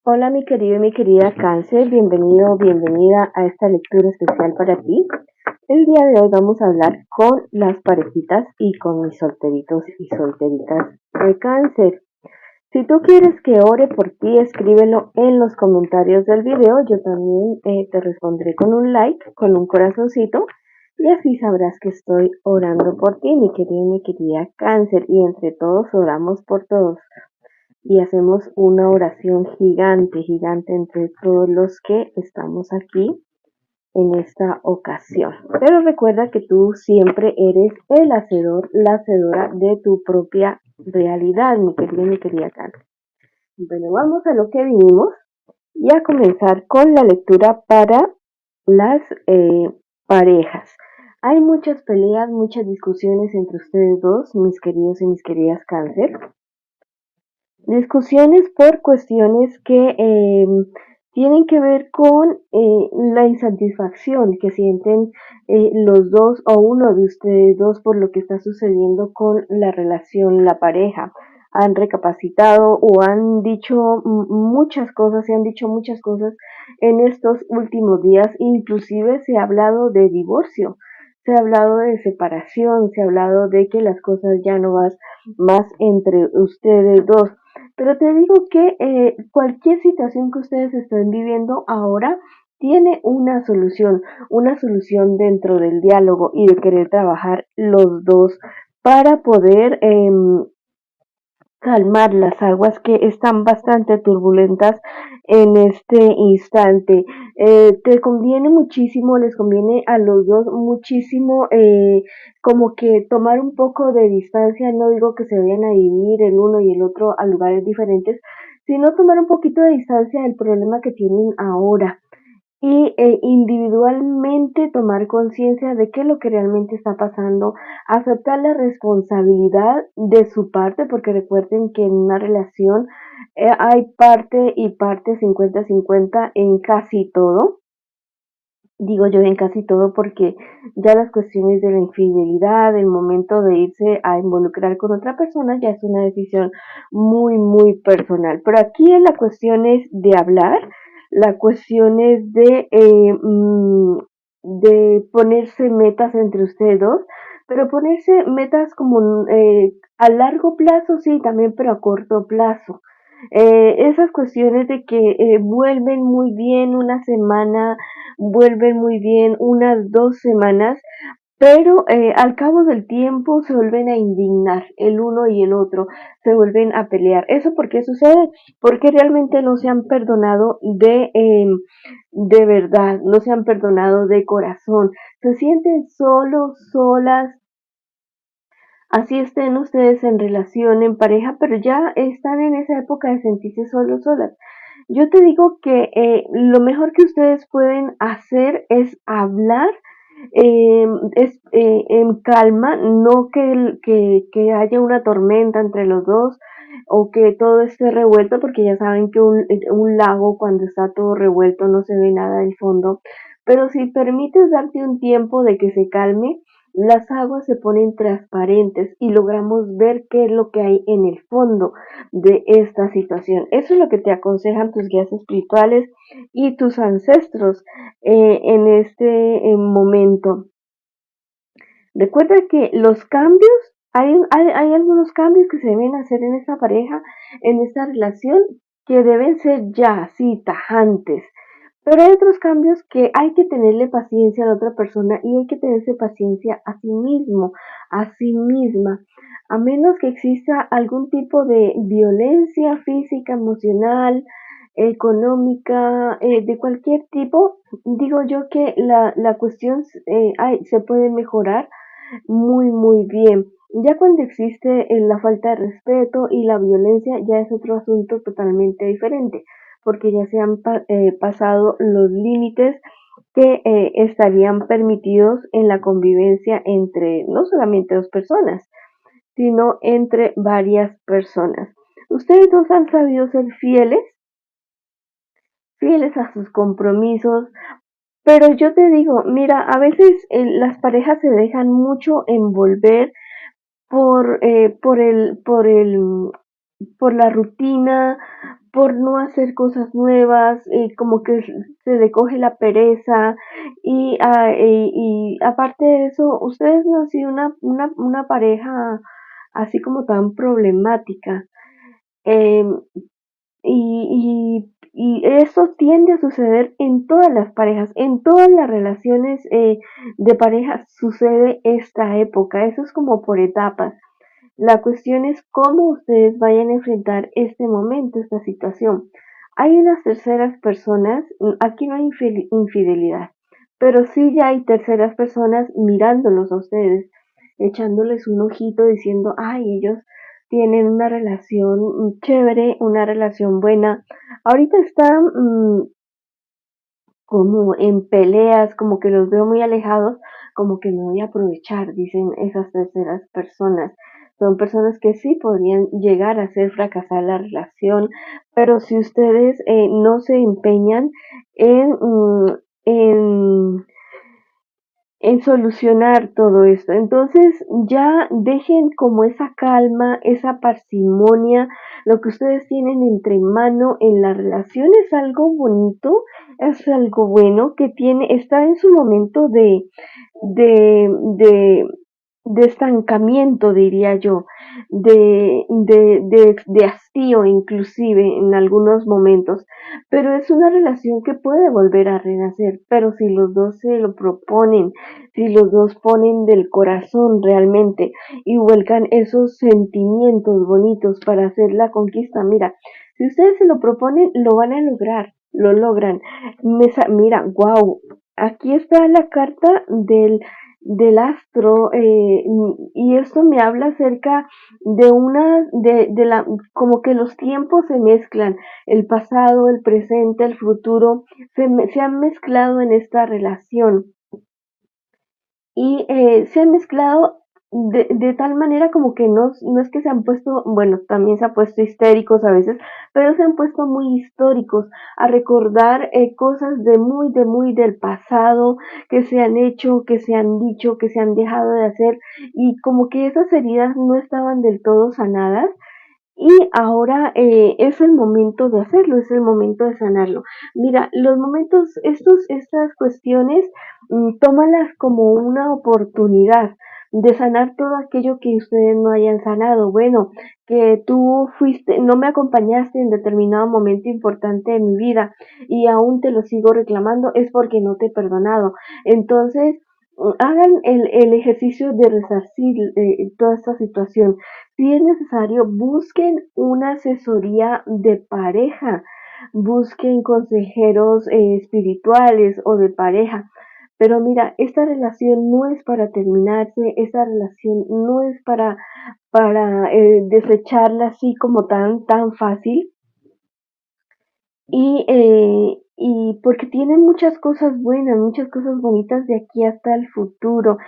Hola mi querido y mi querida Cáncer, bienvenido o bienvenida a esta lectura especial para ti. El día de hoy vamos a hablar con las parejitas y con mis solteritos y solteritas de Cáncer. Si tú quieres que ore por ti, escríbelo en los comentarios del video. Yo también te responderé con un like, con un corazoncito, y así sabrás que estoy orando por ti, mi querido y mi querida Cáncer, y entre todos oramos por todos y hacemos una oración gigante, gigante entre todos los que estamos aquí en esta ocasión. Pero recuerda que tú siempre eres el hacedor, la hacedora de tu propia realidad, mi querida y mi querida Carmen. Bueno, vamos a lo que vinimos y a comenzar con la lectura para las parejas. Hay muchas peleas, muchas discusiones entre ustedes dos, mis queridos y mis queridas Cáncer. Discusiones por cuestiones que tienen que ver con la insatisfacción que sienten los dos o uno de ustedes dos por lo que está sucediendo con la relación, la pareja. Han recapacitado o han dicho muchas cosas, se han dicho muchas cosas en estos últimos días, inclusive se ha hablado de divorcio, se ha hablado de separación, se ha hablado de que las cosas ya no van más entre ustedes dos. Pero te digo que cualquier situación que ustedes estén viviendo ahora tiene una solución dentro del diálogo y de querer trabajar los dos para poder calmar las aguas que están bastante turbulentas en este instante. Te conviene muchísimo, les conviene a los dos muchísimo como que tomar un poco de distancia. No digo que se vayan a dividir el uno y el otro a lugares diferentes, sino tomar un poquito de distancia del problema que tienen ahora y individualmente tomar conciencia de qué es lo que realmente está pasando, aceptar la responsabilidad de su parte, porque recuerden que en una relación hay parte y parte 50-50 en casi todo. Digo yo en casi todo porque ya las cuestiones de la infidelidad, el momento de irse a involucrar con otra persona ya es una decisión muy, muy personal. Pero aquí la cuestión es de hablar, la cuestión es de ponerse metas entre ustedes dos, pero ponerse metas como a largo plazo, sí, también, pero a corto plazo. Esas cuestiones de que vuelven muy bien una semana, vuelven muy bien unas 2 semanas, pero al cabo del tiempo se vuelven a indignar el uno y el otro, se vuelven a pelear. ¿Eso por qué sucede? Porque realmente no se han perdonado de verdad, no se han perdonado de corazón, se sienten solos, solas, así estén ustedes en relación, en pareja, pero ya están en esa época de sentirse solos, solas. Yo te digo que lo mejor que ustedes pueden hacer es hablar en calma, no que haya una tormenta entre los dos o que todo esté revuelto, porque ya saben que un lago cuando está todo revuelto no se ve nada del fondo, pero si permites darte un tiempo de que se calme, las aguas se ponen transparentes y logramos ver qué es lo que hay en el fondo de esta situación. Eso es lo que te aconsejan tus guías espirituales y tus ancestros en este momento. Recuerda que los cambios, hay algunos cambios que se deben hacer en esta pareja, en esta relación, que deben ser ya, así, tajantes. Pero hay otros cambios que hay que tenerle paciencia a la otra persona y hay que tenerse paciencia a sí mismo, a sí misma. A menos que exista algún tipo de violencia física, emocional, económica, de cualquier tipo, digo yo que la cuestión se puede mejorar muy, muy bien. Ya cuando existe la falta de respeto y la violencia, ya es otro asunto totalmente diferente, porque ya se han pasado los límites que estarían permitidos en la convivencia entre no solamente dos personas, sino entre varias personas. Ustedes dos han sabido ser fieles, fieles a sus compromisos, pero yo te digo, mira, a veces las parejas se dejan mucho envolver por la rutina, por no hacer cosas nuevas, como que se le coge la pereza y aparte de eso, ustedes no han sido una pareja así como tan problemática. Em, y eso tiende a suceder en todas las parejas, en todas las relaciones de pareja sucede esta época, eso es como por etapas. La cuestión es cómo ustedes vayan a enfrentar este momento, esta situación. Hay unas terceras personas, aquí no hay infidelidad, pero sí ya hay terceras personas mirándolos a ustedes, echándoles un ojito diciendo, ay, ellos tienen una relación chévere, una relación buena. Ahorita están como en peleas, como que los veo muy alejados, como que me voy a aprovechar, dicen esas terceras personas. Son personas que sí podrían llegar a hacer fracasar la relación, pero si ustedes no se empeñan en, en en solucionar todo esto. Entonces ya dejen como esa calma, esa parsimonia, lo que ustedes tienen entre mano en la relación es algo bonito, es algo bueno que tiene, está en su momento de, de, de estancamiento, diría yo, de hastío inclusive en algunos momentos, pero es una relación que puede volver a renacer, pero si los dos se lo proponen, si los dos ponen del corazón realmente y vuelcan esos sentimientos bonitos para hacer la conquista, mira, si ustedes se lo proponen, lo van a lograr, lo logran. Mira, wow, aquí está la carta del astro y esto me habla acerca de la como que los tiempos se mezclan, el pasado, el presente, el futuro se han mezclado en esta relación y se han mezclado de tal manera como que no es que se han puesto, bueno, también se han puesto histéricos a veces, pero se han puesto muy históricos a recordar cosas de muy del pasado que se han hecho, que se han dicho, que se han dejado de hacer y como que esas heridas no estaban del todo sanadas y ahora es el momento de hacerlo, es el momento de sanarlo. Mira, los momentos, estas cuestiones, tómalas como una oportunidad de sanar todo aquello que ustedes no hayan sanado. Bueno, que tú fuiste, no me acompañaste en determinado momento importante de mi vida y aún te lo sigo reclamando, es porque no te he perdonado. Entonces, hagan el ejercicio de resarcir toda esta situación. Si es necesario, busquen una asesoría de pareja, busquen consejeros espirituales o de pareja. Pero mira, esta relación no es para terminarse, esta relación no es para desecharla así como tan fácil y porque tiene muchas cosas buenas, muchas cosas bonitas de aquí hasta el futuro.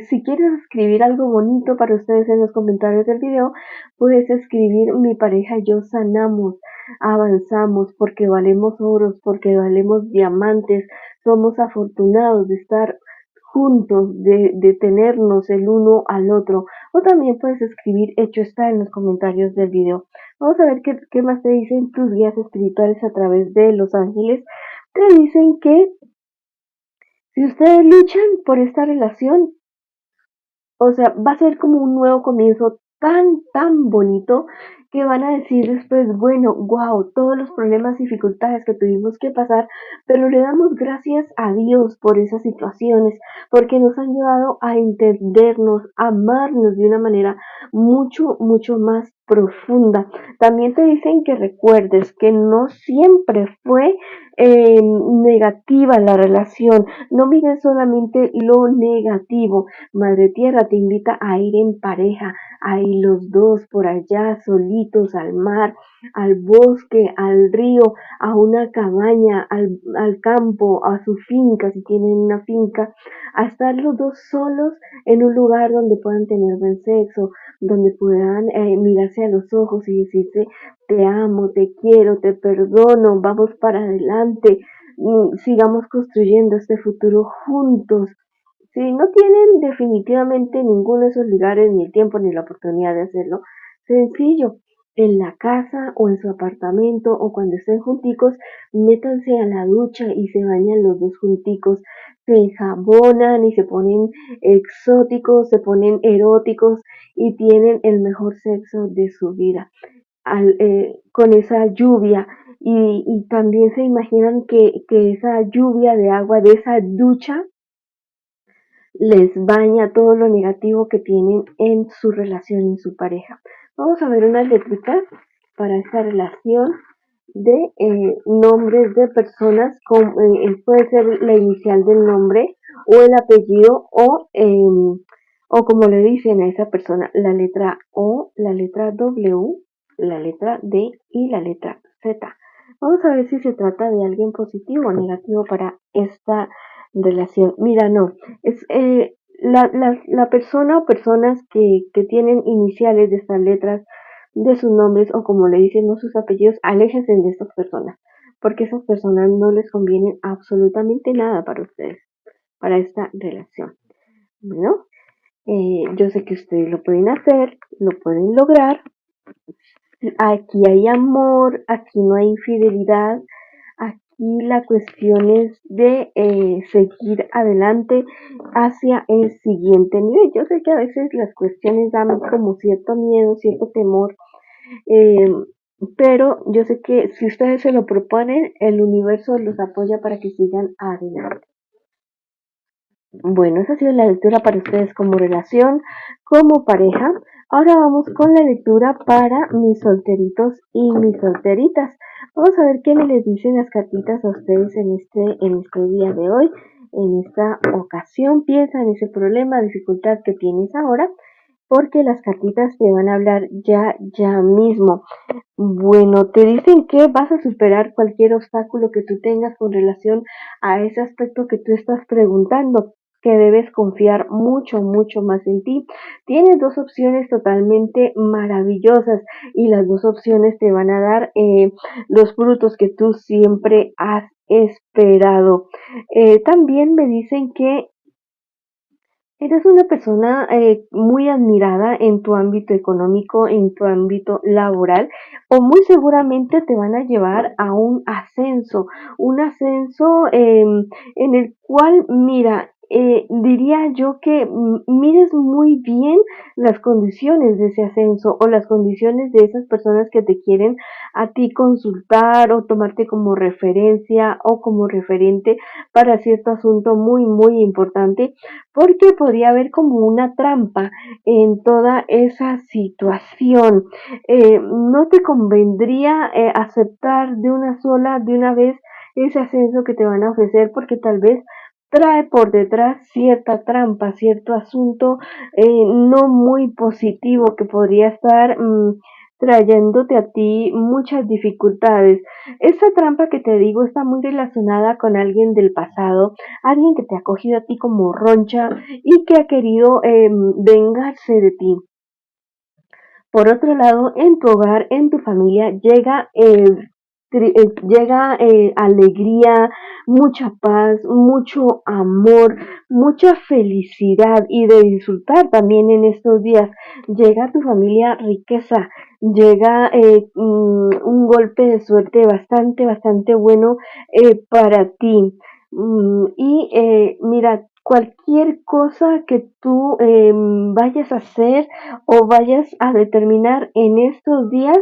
Si quieres escribir algo bonito para ustedes en los comentarios del video, puedes escribir mi pareja y yo sanamos, avanzamos porque valemos oros, porque valemos diamantes, somos afortunados de estar juntos, de tenernos el uno al otro. O también puedes escribir hecho está en los comentarios del video. Vamos a ver qué más te dicen tus guías espirituales a través de los ángeles. Te dicen que si ustedes luchan por esta relación, o sea, va a ser como un nuevo comienzo tan bonito que van a decir después, bueno, wow, todos los problemas y dificultades que tuvimos que pasar, pero le damos gracias a Dios por esas situaciones, porque nos han llevado a entendernos, a amarnos de una manera mucho más profunda. También te dicen que recuerdes que no siempre fue negativa la relación, no mires solamente lo negativo. Madre Tierra te invita a ir en pareja, a ir los dos por allá solitos al mar, al bosque, al río, a una cabaña, al campo, a su finca, si tienen una finca, a estar los dos solos en un lugar donde puedan tener buen sexo, donde puedan mirarse a los ojos y decirse te amo, te quiero, te perdono, vamos para adelante, sigamos construyendo este futuro juntos. Si no tienen definitivamente ninguno de esos lugares, ni el tiempo, ni la oportunidad de hacerlo, sencillo. en la casa o en su apartamento o cuando estén junticos, métanse a la ducha y se bañan los dos junticos, se enjabonan y se ponen exóticos, se ponen eróticos y tienen el mejor sexo de su vida con esa lluvia y también se imaginan que esa lluvia de agua de esa ducha les baña todo lo negativo que tienen en su relación, en su pareja. Vamos a ver unas letritas para esta relación de nombres de personas, puede ser la inicial del nombre o el apellido o como le dicen a esa persona, la letra O, la letra W, la letra D y la letra Z. Vamos a ver si se trata de alguien positivo o negativo para esta relación. Mira, no, es la persona o personas que tienen iniciales de estas letras de sus nombres o como le dicen no sus apellidos, aléjense de estas personas, porque esas personas no les convienen absolutamente nada para ustedes, para esta relación. Bueno, yo sé que ustedes lo pueden hacer, lo pueden lograr. Aquí hay amor, aquí no hay infidelidad, aquí la cuestión es de seguir adelante hacia el siguiente nivel. Yo sé que a veces las cuestiones dan como cierto miedo, cierto temor, eh, pero yo sé que si ustedes se lo proponen, el universo los apoya para que sigan adelante. Bueno, esa ha sido la lectura para ustedes como relación, como pareja. Ahora vamos con la lectura para mis solteritos y mis solteritas. Vamos a ver qué me les dicen las cartitas a ustedes en este día de hoy, en esta ocasión. Piensa en ese problema, dificultad que tienes ahora, porque las cartitas te van a hablar ya mismo. Bueno, te dicen que vas a superar cualquier obstáculo que tú tengas con relación a ese aspecto que tú estás preguntando, que debes confiar mucho más en ti. Tienes dos opciones totalmente maravillosas y las dos opciones te van a dar los frutos que tú siempre has esperado. También me dicen que eres una persona muy admirada en tu ámbito económico, en tu ámbito laboral, o muy seguramente te van a llevar a un ascenso en el cual, mira, diría yo que mires muy bien las condiciones de ese ascenso o las condiciones de esas personas que te quieren a ti consultar o tomarte como referencia o como referente para cierto asunto muy importante porque podría haber como una trampa en toda esa situación. No te convendría aceptar de una vez ese ascenso que te van a ofrecer porque tal vez trae por detrás cierta trampa, cierto asunto no muy positivo que podría estar trayéndote a ti muchas dificultades. Esa trampa que te digo está muy relacionada con alguien del pasado, alguien que te ha cogido a ti como roncha y que ha querido vengarse de ti. Por otro lado, en tu hogar, en tu familia, llega alegría, mucha paz, mucho amor, mucha felicidad y de disfrutar también en estos días. Llega a tu familia riqueza, llega un golpe de suerte bastante bueno para ti. Mira, cualquier cosa que tú vayas a hacer o vayas a determinar en estos días,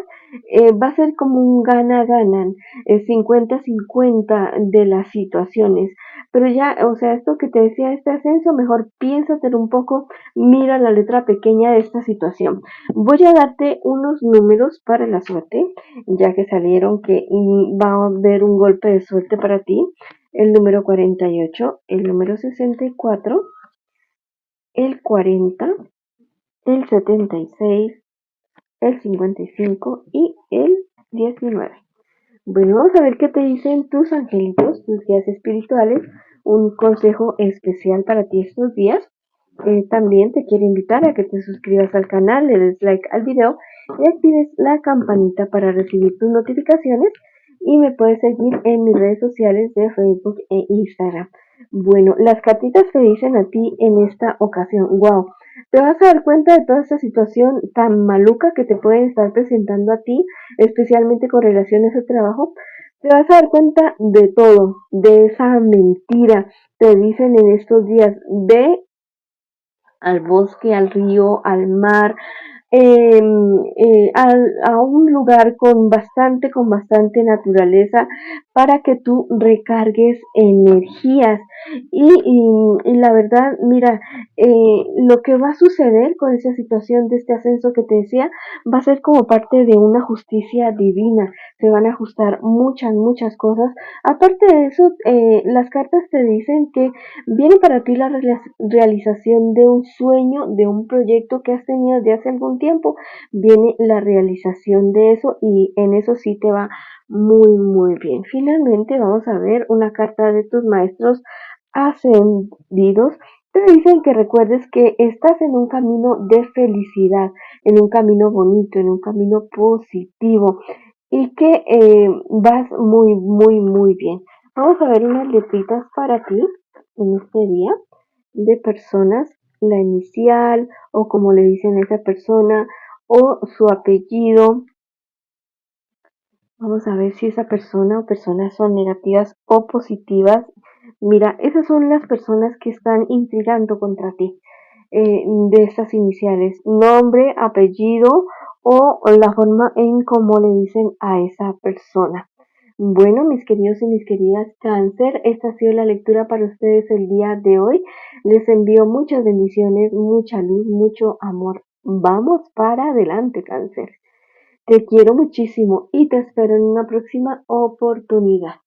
va a ser como un gana-ganan, 50-50 de las situaciones. Pero ya, o sea, esto que te decía, este ascenso, mejor piénsatelo un poco, mira la letra pequeña de esta situación. Voy a darte unos números para la suerte, ya que salieron que va a haber un golpe de suerte para ti. El número 48, el número 64, el 40, el 76, el 55 y el 19. Bueno, vamos a ver qué te dicen tus angelitos, tus guías espirituales, un consejo especial para ti estos días. También te quiero invitar a que te suscribas al canal, le des like al video y actives la campanita para recibir tus notificaciones y me puedes seguir en mis redes sociales de Facebook e Instagram. Bueno, las cartitas te dicen a ti en esta ocasión, wow, Te vas a dar cuenta de toda esta situación tan maluca que te pueden estar presentando a ti, especialmente con relaciones a trabajo. Te vas a dar cuenta de todo, de esa mentira. Te dicen en estos días, ve al bosque, al río, al mar, a un lugar con bastante naturaleza para que tú recargues energías. Y la verdad, mira, lo que va a suceder con esa situación de este ascenso que te decía, va a ser como parte de una justicia divina. Se van a ajustar muchas cosas. Aparte de eso, las cartas te dicen que viene para ti la realización de un sueño, de un proyecto que has tenido de hace algún tiempo. Viene la realización de eso y en eso sí te va muy bien. Finalmente vamos a ver una carta de tus maestros ascendidos. Te dicen que recuerdes que estás en un camino de felicidad, en un camino bonito, en un camino positivo y que vas muy bien. Vamos a ver unas letritas para ti en este día de personas, la inicial o como le dicen a esa persona o su apellido. Vamos a ver si esa persona o personas son negativas o positivas. Mira, esas son las personas que están intrigando contra ti, de estas iniciales, nombre, apellido o la forma en cómo le dicen a esa persona. Bueno, mis queridos y mis queridas cáncer, esta ha sido la lectura para ustedes el día de hoy. Les envío muchas bendiciones, mucha luz, mucho amor. Vamos para adelante, cáncer. Te quiero muchísimo y te espero en una próxima oportunidad.